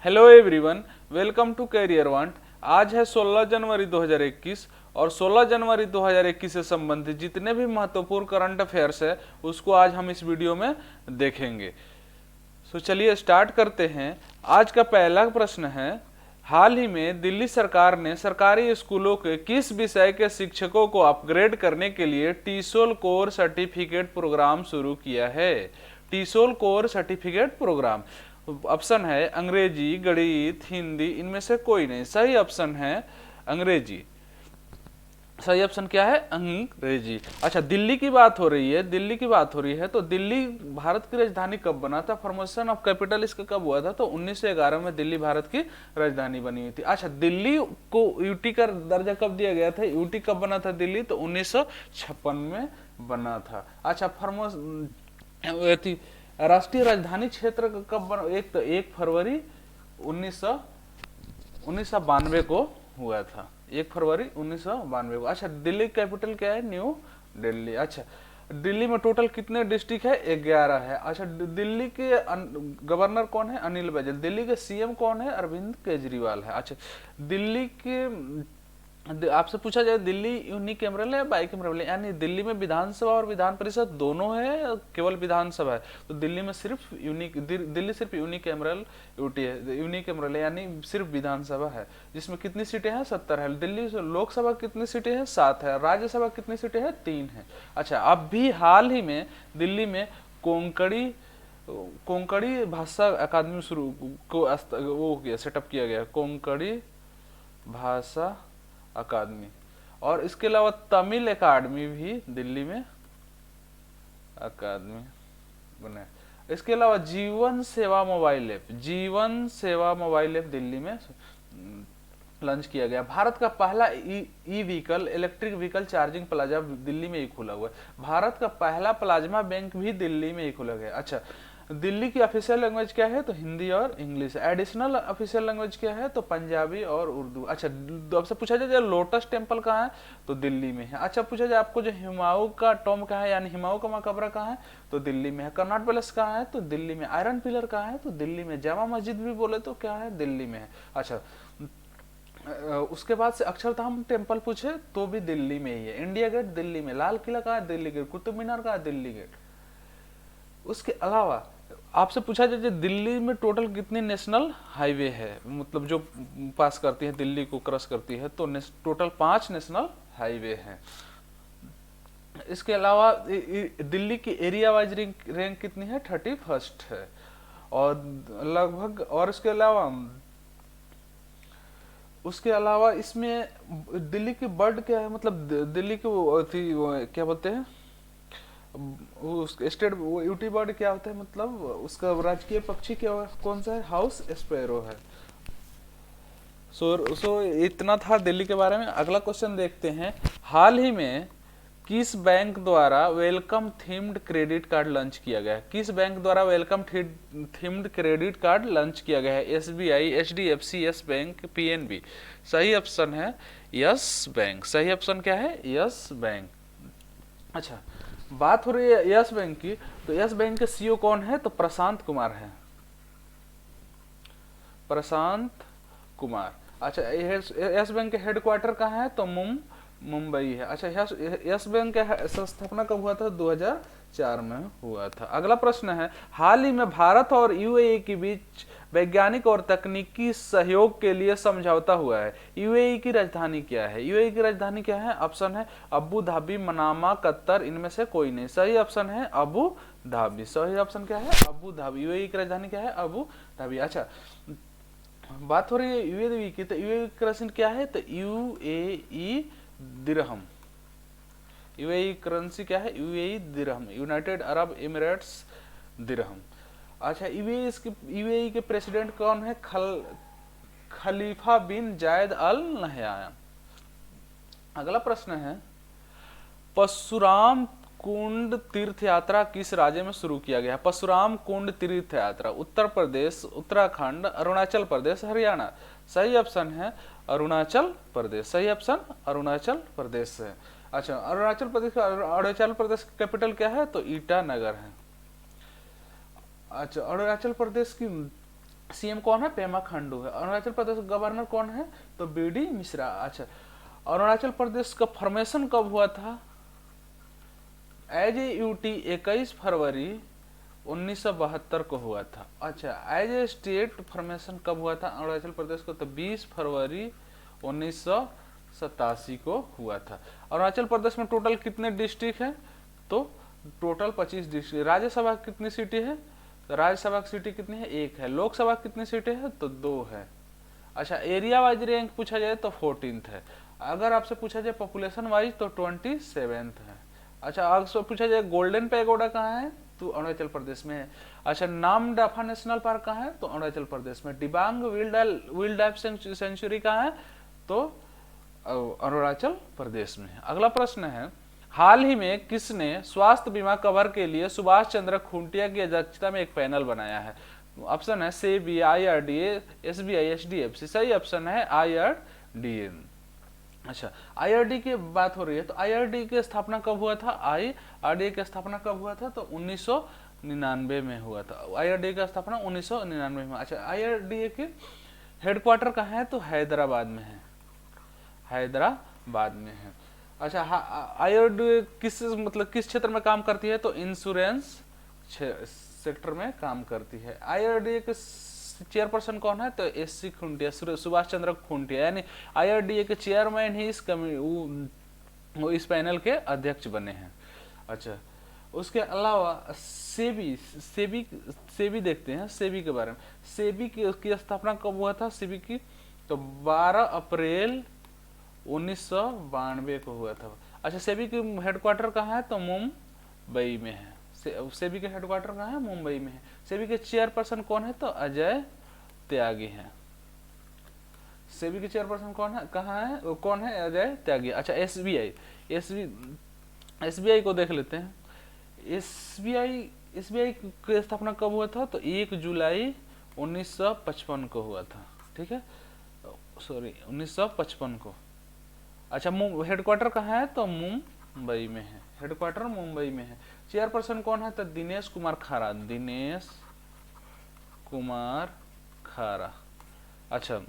Hello everyone, welcome to career want. आज है 16 जनवरी 2021 और 16 जनवरी 2021 से संबंधित जितने भी महत्वपूर्ण करंट अफेयर्स है उसको आज हम इस वीडियो में देखेंगे। चलिए स्टार्ट करते हैं। आज का पहला प्रश्न है, हाल ही में दिल्ली सरकार ने सरकारी स्कूलों के किस विषय के शिक्षकों को अपग्रेड करने के लिए टीसोल कोर सर्टिफिकेट प्रोग्राम शुरू किया है? टीसोल कोर सर्टिफिकेट प्रोग्राम। ऑप्शन है अंग्रेजी, गणित, हिंदी, इनमें से कोई नहीं। सही ऑप्शन है अंग्रेजी। सही ऑप्शन क्या है? अंग्रेजी। अच्छा, दिल्ली की बात हो रही है, दिल्ली की बात हो रही है तो दिल्ली भारत की राजधानी कब बना था? फॉर्मेशन ऑफ कैपिटल इसका कब हुआ था? तो 1911 में दिल्ली भारत की राजधानी बनी हुई थी। अच्छा, दिल्ली को यूटी का दर्जा कब दिया गया था? यूटी कब बना था दिल्ली? तो 1956 में बना था। अच्छा, राष्ट्रीय राजधानी क्षेत्र कब बना? 1 फरवरी 1992 को हुआ था। 1 फरवरी 1992 को। अच्छा, दिल्ली कैपिटल क्या है? न्यू दिल्ली। अच्छा, दिल्ली में टोटल कितने डिस्ट्रिक्ट है? 11 है। अच्छा, दिल्ली के गवर्नर कौन है? अनिल बैजल। दिल्ली के सीएम कौन है? अरविंद केजरीवाल है। अच्छा, दिल्ली के आपसे पूछा जाए दिल्ली यूनिकैमरल है बाइकैमरल है, यानी दिल्ली में विधानसभा और विधान परिषद दोनों है, केवल विधानसभा है? तो दिल्ली में सिर्फ दिल्ली सिर्फ यूनिकैमरल यूटी है, यूनिकैमरल है यानी सिर्फ विधानसभा है, जिसमें कितनी सीटें हैं? 70 है। दिल्ली लोकसभा कितनी सीटें हैं? 7 है। राज्यसभा कितनी सीटें हैं? 3 है। अच्छा, अब भी हाल ही में दिल्ली में कोंकणी कोंकणी भाषा अकादमी शुरू को वो किया, सेटअप किया गया, कोंकणी भाषा अकादमी। और इसके अलावा तमिल अकादमी भी दिल्ली में अकादमी बने। इसके अलावा जीवन सेवा मोबाइल ऐप, जीवन सेवा मोबाइल ऐप दिल्ली में लॉन्च किया गया। भारत का पहला E vehicle electric vehicle charging plaza Delhi में ही खुला हुआ है। भारत का पहला प्लाज्मा बैंक भी दिल्ली में ही खुला गया। अच्छा, दिल्ली की ऑफिशियल लैंग्वेज क्या है? तो हिंदी और इंग्लिश। एडिशनल ऑफिशियल लैंग्वेज क्या है? तो पंजाबी और उर्दू। अच्छा, आपसे पूछा जाए लोटस टेम्पल कहाँ है? तो दिल्ली में है। अच्छा, पूछा जाए आपको जो हुमायूं का टॉम कहाँ है, यानी हुमायूं का मकबरा कहाँ है? तो दिल्ली में है। कनॉट पैलेस कहाँ है? तो दिल्ली में। आयरन पिलर कहाँ है? तो दिल्ली में। जामा मस्जिद भी बोले तो क्या है? दिल्ली में है। अच्छा, उसके बाद से अक्षरधाम टेम्पल पूछे तो भी दिल्ली में ही है। इंडिया गेट दिल्ली में। लाल किला कहाँ है? दिल्ली गेट। कुतुब मीनार कहाँ है? दिल्ली गेट। उसके अलावा आपसे पूछा जाए दिल्ली में टोटल कितनी नेशनल हाईवे है, मतलब जो पास करती है दिल्ली को क्रॉस करती है, तो टोटल 5 नेशनल हाईवे हैं। इसके अलावा दिल्ली की एरिया वाइज रैंक कितनी है? 31st है। और लगभग, और उसके अलावा इसमें दिल्ली की बर्ड क्या है, मतलब दिल्ली की वो क्या बोलते हैं स्टेट यूटी बर्ड क्या होता है, मतलब उसका राजकीय पक्षी क्या कौन सा है? हाउस स्पैरो है। सो इतना था दिल्ली के बारे में। अगला क्वेश्चन देखते हैं, हाल ही में किस बैंक द्वारा welcome themed credit card launch किया गया है? किस बैंक द्वारा welcome themed credit card launch किया गया है? SBI, HDFC, yes bank, PNB. सही ऑप्शन है यस बैंक। सही ऑप्शन क्या है? Yes bank. अच्छा, बात हो रही है यस बैंक की, तो यस बैंक के सीईओ कौन है? तो प्रशांत कुमार है। प्रशांत कुमार। अच्छा, यस बैंक के हेडक्वार्टर कहाँ है? तो मुंबई है। अच्छा, यस बैंक का स्थापना कब हुआ था? 2004 में हुआ था। अगला प्रश्न है, हाल ही में भारत और यूएई के बीच वैज्ञानिक और तकनीकी सहयोग के लिए समझौता हुआ है। यूएई की राजधानी क्या है? यूएई की राजधानी क्या है? ऑप्शन है अबू धाबी, मनामा, कतर, इनमें से कोई नहीं। सही ऑप्शन है अबू धाबी। सही ऑप्शन क्या है? Abu Dhabi. यूएई की राजधानी क्या है? Abu Dhabi. अच्छा, बात हो रही है यूएई की, तो यूएई की करेंसी क्या है? तो यूएई दिरहम। यूएई करेंसी क्या है? यूएई दिरहम, यूनाइटेड अरब एमिरेट्स दिरहम। अच्छा, यूएई के प्रेसिडेंट कौन है? खलीफा बिन जायद अल नहयान। अगला प्रश्न है, परशुराम कुंड तीर्थ यात्रा किस राज्य में शुरू किया गया? परशुराम कुंड तीर्थ यात्रा उत्तर प्रदेश, उत्तराखंड, अरुणाचल प्रदेश, हरियाणा। सही ऑप्शन है अरुणाचल प्रदेश। सही ऑप्शन अरुणाचल प्रदेश है। अच्छा, अरुणाचल प्रदेश की कैपिटल क्या है? तो ईटानगर है। अच्छा, अरुणाचल प्रदेश की सीएम कौन है? पेमा खांडू है। अरुणाचल प्रदेश का गवर्नर कौन है? तो बीडी मिश्रा। अच्छा, अरुणाचल प्रदेश का फॉर्मेशन कब हुआ था? एज ए यूटी 21 फरवरी 1972 को हुआ था। अच्छा, एज ए स्टेट फॉर्मेशन कब हुआ था अरुणाचल प्रदेश को? तो 20 फरवरी 1987 को हुआ था। अरुणाचल प्रदेश में टोटल कितने डिस्ट्रिक्ट है? तो टोटल 25 डिस्ट्रिक्ट। राज्यसभा कितनी सीटें है? तो राज्यसभा की सीटें कितनी है? 1 है। लोकसभा कितनी सीटें है? तो 2 है। अच्छा, एरिया वाइज रैंक पूछा जाए तो 14th है। अगर आपसे पूछा जाए पॉपुलेशन वाइज तो 27th है। अच्छा, अगर पूछा जाए गोल्डन पैगोडा कहाँ है? तो अरुणाचल प्रदेश में है। अच्छा, नामदफा नेशनल पार्क कहाँ है? तो अरुणाचल प्रदेश में। दिबांग वाइल्ड लाइफ सेंचुरी कहाँ है? तो अरुणाचल प्रदेश में। अगला प्रश्न है, हाल ही में किसने स्वास्थ्य बीमा कवर के लिए सुभाष चंद्र खुंटिया की अध्यक्षता में एक पैनल बनाया है? ऑप्शन है सेबी, आईआरडीए, एसबीआई, एचडीएफसी। सही ऑप्शन है आईआरडीए। अच्छा, आईआरडी की बात हो रही है तो आईआरडी की स्थापना कब हुआ था? आईआरडी की स्थापना कब हुआ था? तो 1999 में हुआ था। आईआरडी का स्थापना 1999 में। अच्छा, आईआरडी के हेडक्वार्टर कहाँ है? तो हैदराबाद में है। हैदराबाद में है। अच्छा, आईआरडी किस क्षेत्र में काम करती है? तो इंश्योरेंस सेक्टर में काम करती है। आईआरडी के चेयरपर्सन कौन है? तो एससी खुंटिया, सुभाष चंद्र खुंटिया, यानी आईआरडीए के चेयरमैन ही वो इस पैनल के अध्यक्ष बने हैं। अच्छा, उसके अलावा सेबी सेबी सेबी देखते हैं सेबी के बारे में। सेबी की स्थापना कब हुआ था? सेबी की तो 12 अप्रैल 1992 को हुआ था। अच्छा, सेबी की हेडक्वार्टर कहाँ है? तो मुंबई में है। सेबी के हेडक्वार्टर कहाँ है? मुंबई में है। सेबी के चेयरपर्सन कौन है? तो अजय त्यागी है। सेबी के चेयरपर्सन कौन है? कहाँ है? कौन है? अजय त्यागी। अच्छा, एसबीआई को देख लेते हैं। एसबीआई की स्थापना कब हुआ था? तो 1 जुलाई 1955 को हुआ था। ठीक है, सॉरी 1955 को। अच्छा, हेडक्वार्टर कहाँ है? तो मुंबई में है। हेडक्वार्टर मुंबई में है। चेयरपर्सन कौन है? तो दिनेश कुमार खारा। दिनेश कुमार खारा। अच्छा,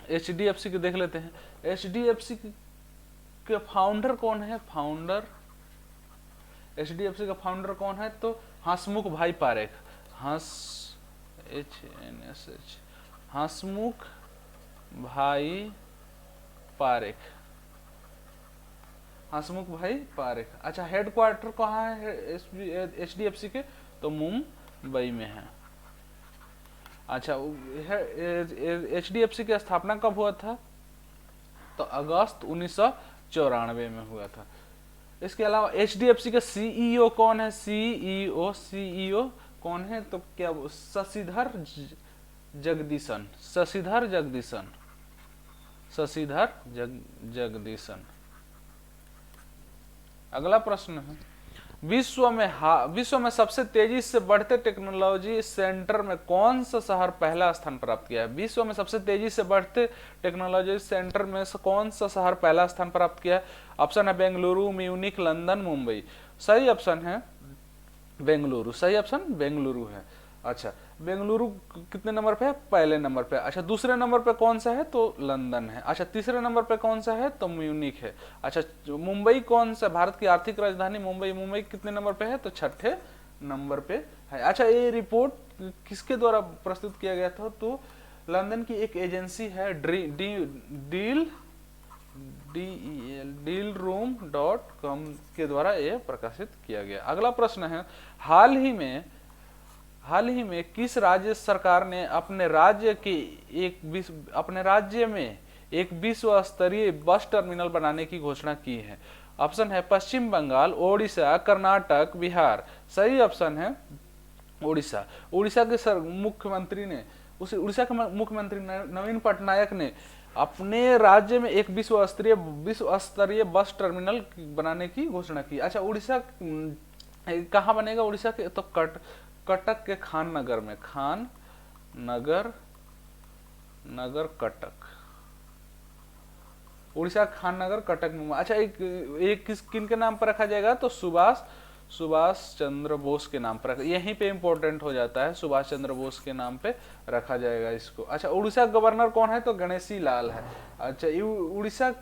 एचडीएफसी के देख लेते हैं। एचडीएफसी के फाउंडर कौन है? एचडीएफसी का फाउंडर कौन है? तो हंसमुख भाई पारेख। हंसमुख भाई पारेख। हंसमुख भाई पारेख। अच्छा, हेडक्वार्टर कहाँ है एचडीएफसी के? तो मुंबई में है। अच्छा, एचडीएफसी की स्थापना कब हुआ था? तो अगस्त 1994 में हुआ था। इसके अलावा एचडीएफसी का सीईओ कौन है? सीईओ कौन है? तो क्या शशिधर जगदीशन। अगला प्रश्न है, विश्व में सबसे तेजी से बढ़ते टेक्नोलॉजी सेंटर में कौन सा शहर पहला स्थान प्राप्त किया है? विश्व में सबसे तेजी से बढ़ते टेक्नोलॉजी सेंटर में से कौन सा शहर पहला स्थान प्राप्त किया है? ऑप्शन है बेंगलुरु, म्यूनिख, लंदन, मुंबई। सही ऑप्शन है बेंगलुरु। सही ऑप्शन बेंगलुरु है। अच्छा, बेंगलुरु कितने नंबर पे है? पहले नंबर पे। अच्छा, दूसरे नंबर पे कौन सा है? तो लंदन है। अच्छा, तीसरे नंबर पे कौन सा है? तो म्यूनिख है। अच्छा, मुंबई कौन सा? भारत की आर्थिक राजधानी मुंबई कितने नंबर पे है? तो 6ठे नंबर पे है। अच्छा, ये रिपोर्ट किसके द्वारा प्रस्तुत किया गया था? तो लंदन की एक एजेंसी है dealroom.com के द्वारा यह प्रकाशित किया गया। अगला प्रश्न है, हाल ही में किस राज्य सरकार ने अपने राज्य में एक विश्व स्तरीय बस टर्मिनल बनाने की घोषणा की है? ऑप्शन है पश्चिम बंगाल, ओडिशा, कर्नाटक, बिहार। सही ऑप्शन है ओडिशा। उड़ीसा के मुख्यमंत्री नवीन पटनायक ने अपने राज्य में एक विश्व स्तरीय बस टर्मिनल बनाने की घोषणा की। अच्छा, उड़ीसा कहाँ बनेगा? उड़ीसा के तो कटक के खान नगर में। कटक, उड़ीसा खान नगर कटक में। अच्छा, एक किन के नाम पर रखा जाएगा? तो सुभाष सुभाष चंद्र बोस के नाम पर, यहीं पे इंपॉर्टेंट हो जाता है, सुभाष चंद्र बोस के नाम पे रखा जाएगा इसको। अच्छा, उड़ीसा गवर्नर कौन है? तो गणेशी लाल है। अच्छा, उड़ीसा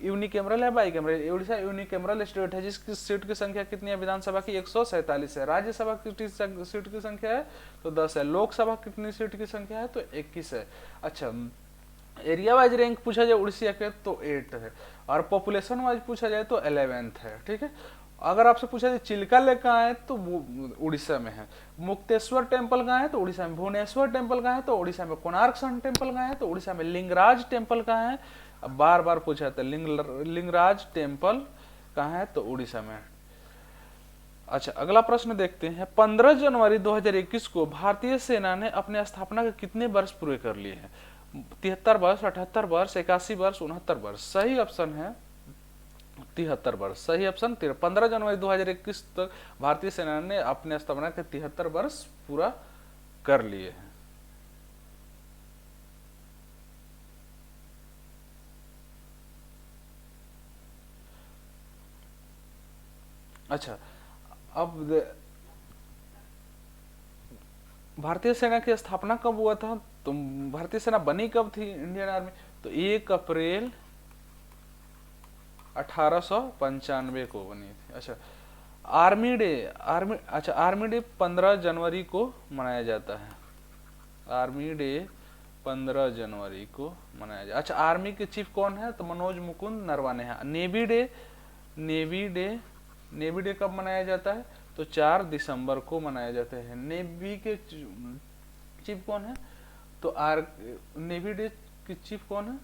यूनिकैमरल है बाईकैमरल? उड़ीसा यूनिकैमरल स्टेट है, जिसकी सीट की संख्या कितनी है विधानसभा की? 147 है। राज्यसभा की सीट की संख्या है तो 10 है। लोकसभा कितनी सीट की संख्या है? तो 21 है। अच्छा, एरिया वाइज रैंक पूछा जाए उड़ीसा के तो 8 है, और पॉपुलेशन वाइज पूछा जाए तो 11th है। ठीक है। अगर आपसे पूछा जाए चिल्का लेक कहाँ है तो उड़ीसा में है। मुक्तेश्वर टेम्पल कहाँ है? तो उड़ीसा में। भुवनेश्वर टेम्पल कहाँ है? तो उड़ीसा में। कोणार्क सन टेम्पल कहाँ है? तो उड़ीसा में। लिंगराज टेम्पल कहाँ है? अब बार बार पूछा था, लिंगराज टेम्पल कहाँ है? तो उड़ीसा में। अच्छा, अगला प्रश्न देखते हैं। 15 जनवरी 2021 को भारतीय सेना ने अपने स्थापना के कितने वर्ष पूरे कर लिए हैं? 73 वर्ष, 78 वर्ष, 81 वर्ष, 69 वर्ष? सही ऑप्शन है 73 वर्ष। सही ऑप्शन 15 जनवरी 2021 तक भारतीय सेना ने अपने स्थापना के 73 वर्ष पूरा कर लिए हैं। अच्छा, अब भारतीय सेना की स्थापना कब हुआ था? तो भारतीय सेना बनी कब थी इंडियन आर्मी? तो 1 अप्रैल 1895 को बनी थी। अच्छा, आर्मी डे, आर्मी डे 15 जनवरी को मनाया जाता है। आर्मी डे 15 जनवरी को मनाया जाता है। अच्छा, आर्मी के चीफ कौन है? तो मनोज मुकुंद नरवाने हैं। नेवी डे कब मनाया जाता है? तो 4 दिसंबर को मनाया जाता है। नेवी के चीफ कौन है? तो नेवी डे के चीफ कौन है?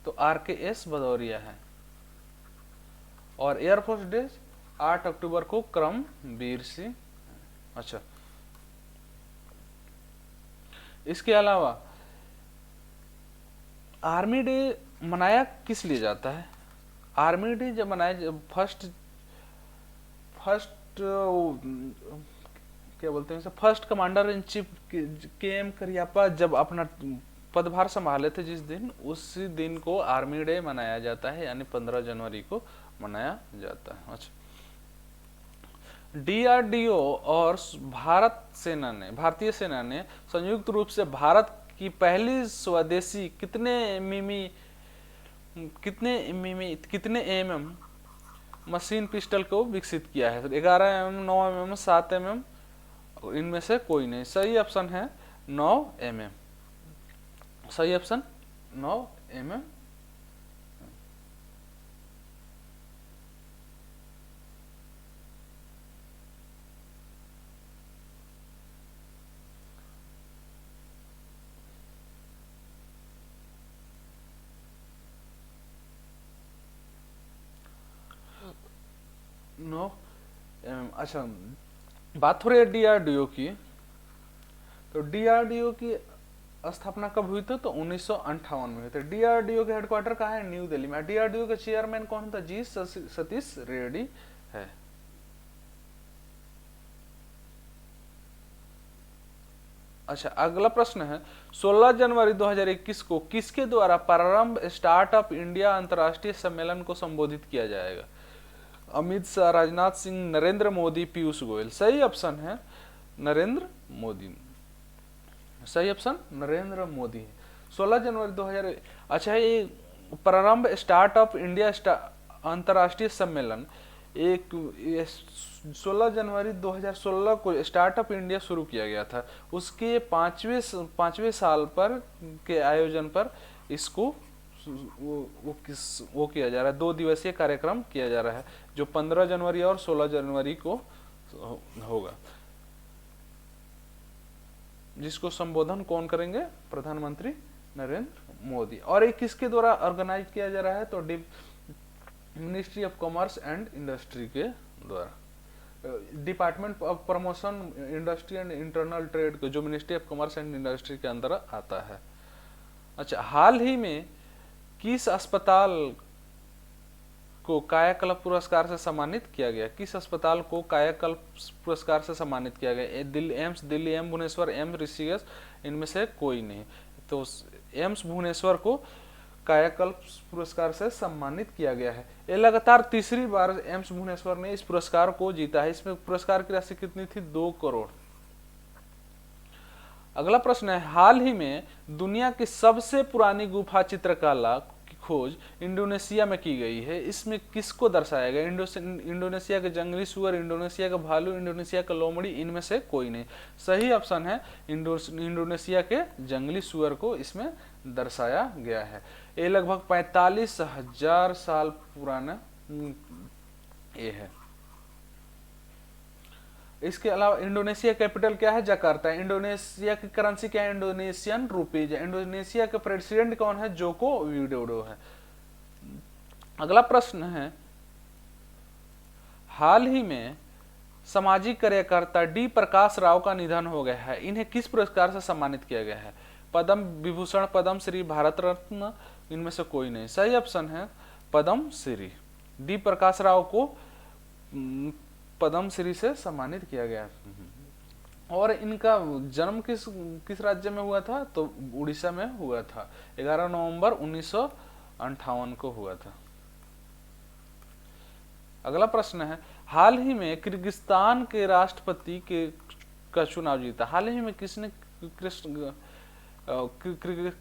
तो RKS भदौरिया है। और एयरफोर्स डे 8 अक्टूबर को करमबीर सिंह। अच्छा, इसके अलावा आर्मी डे मनाया किस लिए जाता है? आर्मी डे जब मनाया, फर्स्ट क्या बोलते हैं, first commander in chief KM Cariappa जब अपना पदभार संभाले थे जिस दिन, उसी दिन को आर्मी डे मनाया जाता है, यानी 15 जनवरी को मनाया जाता है। अच्छा, DRDO और भारतीय सेना ने संयुक्त रूप से भारत की पहली स्वदेशी कितने mm मशीन पिस्टल को विकसित किया है? 11 mm, 9 mm, 7 mm, इनमें से कोई नहीं। सही ऑप्शन है 9 mm। सही ऑप्शन 9 mm। नो। अच्छा, बात हो रही है DRDO की, तो DRDO की स्थापना कब हुई थी? तो 1958 में हुई थी। DRDO के हेडक्वार्टर कहाँ है? न्यू दिल्ली में। DRDO के चेयरमैन कौन था? जी सतीश रेड्डी है। अच्छा, अगला प्रश्न है 16 जनवरी 2021 को किसके द्वारा प्रारंभ स्टार्टअप इंडिया अंतर्राष्ट्रीय सम्मेलन को संबोधित किया जाएगा? अमित शाह, राजनाथ सिंह, नरेंद्र मोदी, पीयूष गोयल? सही ऑप्शन है नरेंद्र मोदी। सही ऑप्शन नरेंद्र मोदी। 16 जनवरी 2000। अच्छा, ये प्रारंभ स्टार्टअप इंडिया अंतर्राष्ट्रीय सम्मेलन 16 जनवरी 2016 को स्टार्टअप इंडिया शुरू किया गया था। उसके पांचवें साल पर के आयोजन पर इसको वो किया जा रहा है। 2 दिवसीय कार्यक्रम किया जा रहा है, जो 15 जनवरी और 16 जनवरी को होगा, जिसको संबोधन कौन करेंगे? प्रधानमंत्री नरेंद्र मोदी। और ये किसके द्वारा ऑर्गेनाइज किया जा रहा है? तो ministry of commerce and industry के द्वारा। Department of promotion industry and internal trade को, जो ministry of commerce and industry के अंदर आता है। अच्छा, हाल ही में किस अस्पताल को कायाकल्प पुरस्कार से सम्मानित किया गया? किस अस्पताल को कायाकल्प पुरस्कार से सम्मानित किया गया? एम्स दिल्ली, एम्स भुवनेश्वर, एम्स ऋषिकेश? इनमें से कोई नहीं। तो एम्स भुवनेश्वर को कायाकल्प पुरस्कार से सम्मानित किया गया है। ये लगातार तीसरी बार एम्स भुवनेश्वर ने इस पुरस्कार को जीता है। इसमें पुरस्कार की राशि कितनी थी? 2 करोड़। अगला प्रश्न है, हाल ही में दुनिया की सबसे पुरानी गुफा चित्रकला की खोज इंडोनेशिया में की गई है। इसमें किसको दर्शाया गया? इंडोनेशिया के जंगली सुअर, इंडोनेशिया का भालू, इंडोनेशिया का लोमड़ी, इनमें से कोई नहीं। सही ऑप्शन है इंडोनेशिया के जंगली सुअर को इसमें दर्शाया गया है। ये लगभग 45,000 साल पुराना ये है। इसके अलावा इंडोनेशिया कैपिटल क्या है? जकार्ता। इंडोनेशिया की करेंसी क्या है? इंडोनेशियन रुपीज है। इंडोनेशिया के प्रेसिडेंट कौन है? जोको विडोडो है। अगला प्रश्न है, हाल ही में सामाजिक कार्यकर्ता डी प्रकाश राव का निधन हो गया है। इन्हें किस पुरस्कार से सम्मानित किया गया है? पद्म विभूषण, पद्म श्री, भारत रत्न, इनमें से कोई नहीं। सही ऑप्शन है पद्म श्री। डी प्रकाश राव को पद्म श्री से सम्मानित किया गया। और इनका जन्म किस राज्य में हुआ था? तो उड़ीसा में हुआ था। 11 नवंबर 1958 को हुआ था। अगला प्रश्न है, हाल ही में किर्गिस्तान के राष्ट्रपति का चुनाव जीता। हाल ही में किसने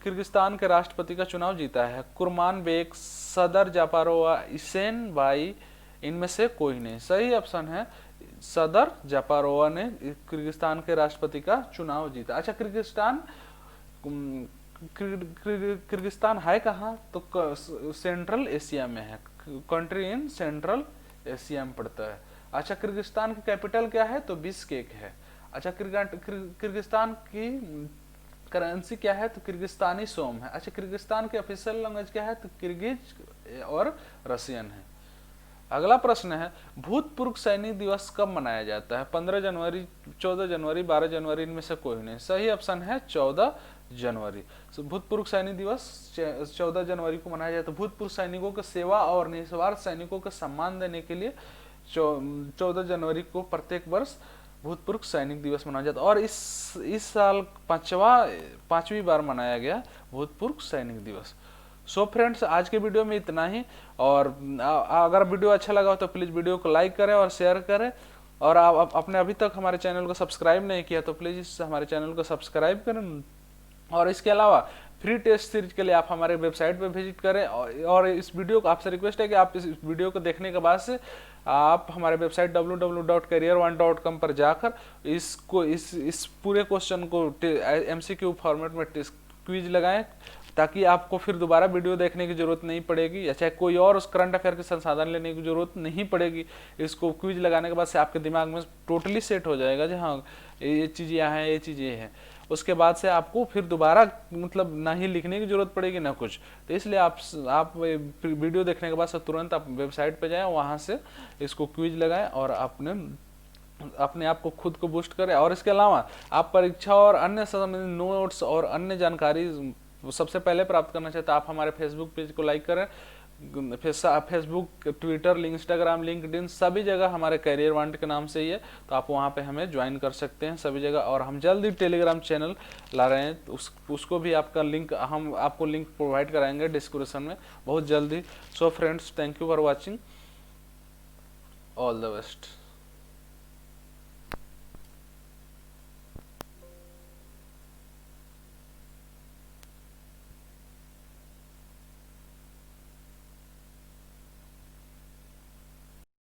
किर्गिस्तान के राष्ट्रपति का चुनाव जीता है? कुरमानबेक, सदर जापारोवा, इसेन भाई, इनमें से कोई नहीं। सही ऑप्शन है सदर जापारोवा ने किर्गिस्तान के राष्ट्रपति का चुनाव जीता। अच्छा, किर्गिस्तान है कहाँ? तो सेंट्रल एशिया में है। कंट्री इन सेंट्रल एशिया में पड़ता है। अच्छा, किर्गिस्तान की कैपिटल क्या है? तो बिश्केक है। अच्छा, किर्गिस्तान की करेंसी क्या है? तो किर्गिस्तानी सोम है। अच्छा, किर्गिस्तान के ऑफिशियल लैंग्वेज क्या है? तो किर्गिज और रशियन है। अगला प्रश्न है, भूतपूर्व सैनिक दिवस कब मनाया जाता है? 15 जनवरी, 14 जनवरी, 12 जनवरी, इनमें से कोई नहीं। सही ऑप्शन है 14 जनवरी। भूतपूर्व सैनिक दिवस 14 जनवरी को मनाया जाता है। भूतपूर्व सैनिकों को सेवा और निस्वार्थ सैनिकों को सम्मान देने के लिए 14 जनवरी को प्रत्येक वर्ष भूतपूर्व सैनिक दिवस मनाया जाता है। और इस साल पांचवी बार मनाया गया भूतपूर्व सैनिक दिवस। सो फ्रेंड्स, आज के वीडियो में इतना ही। और अगर वीडियो अच्छा लगा हो तो प्लीज़ वीडियो को लाइक करें और शेयर करें। और आप अपने अभी तक हमारे चैनल को सब्सक्राइब नहीं किया तो प्लीज़ हमारे चैनल को सब्सक्राइब करें। और इसके अलावा फ्री टेस्ट सीरीज के लिए आप हमारे वेबसाइट पर विजिट करें। और इस वीडियो को आपसे रिक्वेस्ट है कि आप इस वीडियो को देखने के बाद से आप हमारे वेबसाइट www.career1.com पर जाकर इस पूरे क्वेश्चन को MCQ फॉर्मेट में क्विज लगाएं, ताकि आपको फिर दोबारा वीडियो देखने की जरूरत नहीं पड़ेगी, या चाहे कोई और उस करंट अफेयर के संसाधन लेने की जरूरत नहीं पड़ेगी। इसको क्विज लगाने के बाद से आपके दिमाग में टोटली सेट हो जाएगा जी हाँ ये चीज़ें यहाँ हैं, ये चीज़ें हैं। उसके बाद से आपको फिर दोबारा मतलब ना ही लिखने की जरूरत पड़ेगी ना कुछ। तो इसलिए आप वीडियो देखने के बाद से तुरंत आप वेबसाइट पे जाएं, वहाँ से इसको क्विज लगाएं और अपने आप को खुद को बूस्ट करें। और इसके अलावा आप परीक्षा और अन्य संबंधित नोट्स और अन्य जानकारी सबसे पहले प्राप्त करना चाहते हैं, आप हमारे फेसबुक पेज को लाइक करें। फेसबुक, ट्विटर, इंस्टाग्राम, लिंक्डइन, सभी जगह हमारे करियर वांट के नाम से ही है, तो आप वहाँ पे हमें ज्वाइन कर सकते हैं सभी जगह। और हम जल्द ही टेलीग्राम चैनल ला रहे हैं, तो उसको भी आपका लिंक हम आपको लिंक प्रोवाइड कराएंगे डिस्क्रिप्शन में बहुत जल्दी। So friends, thank you for watching, all the best.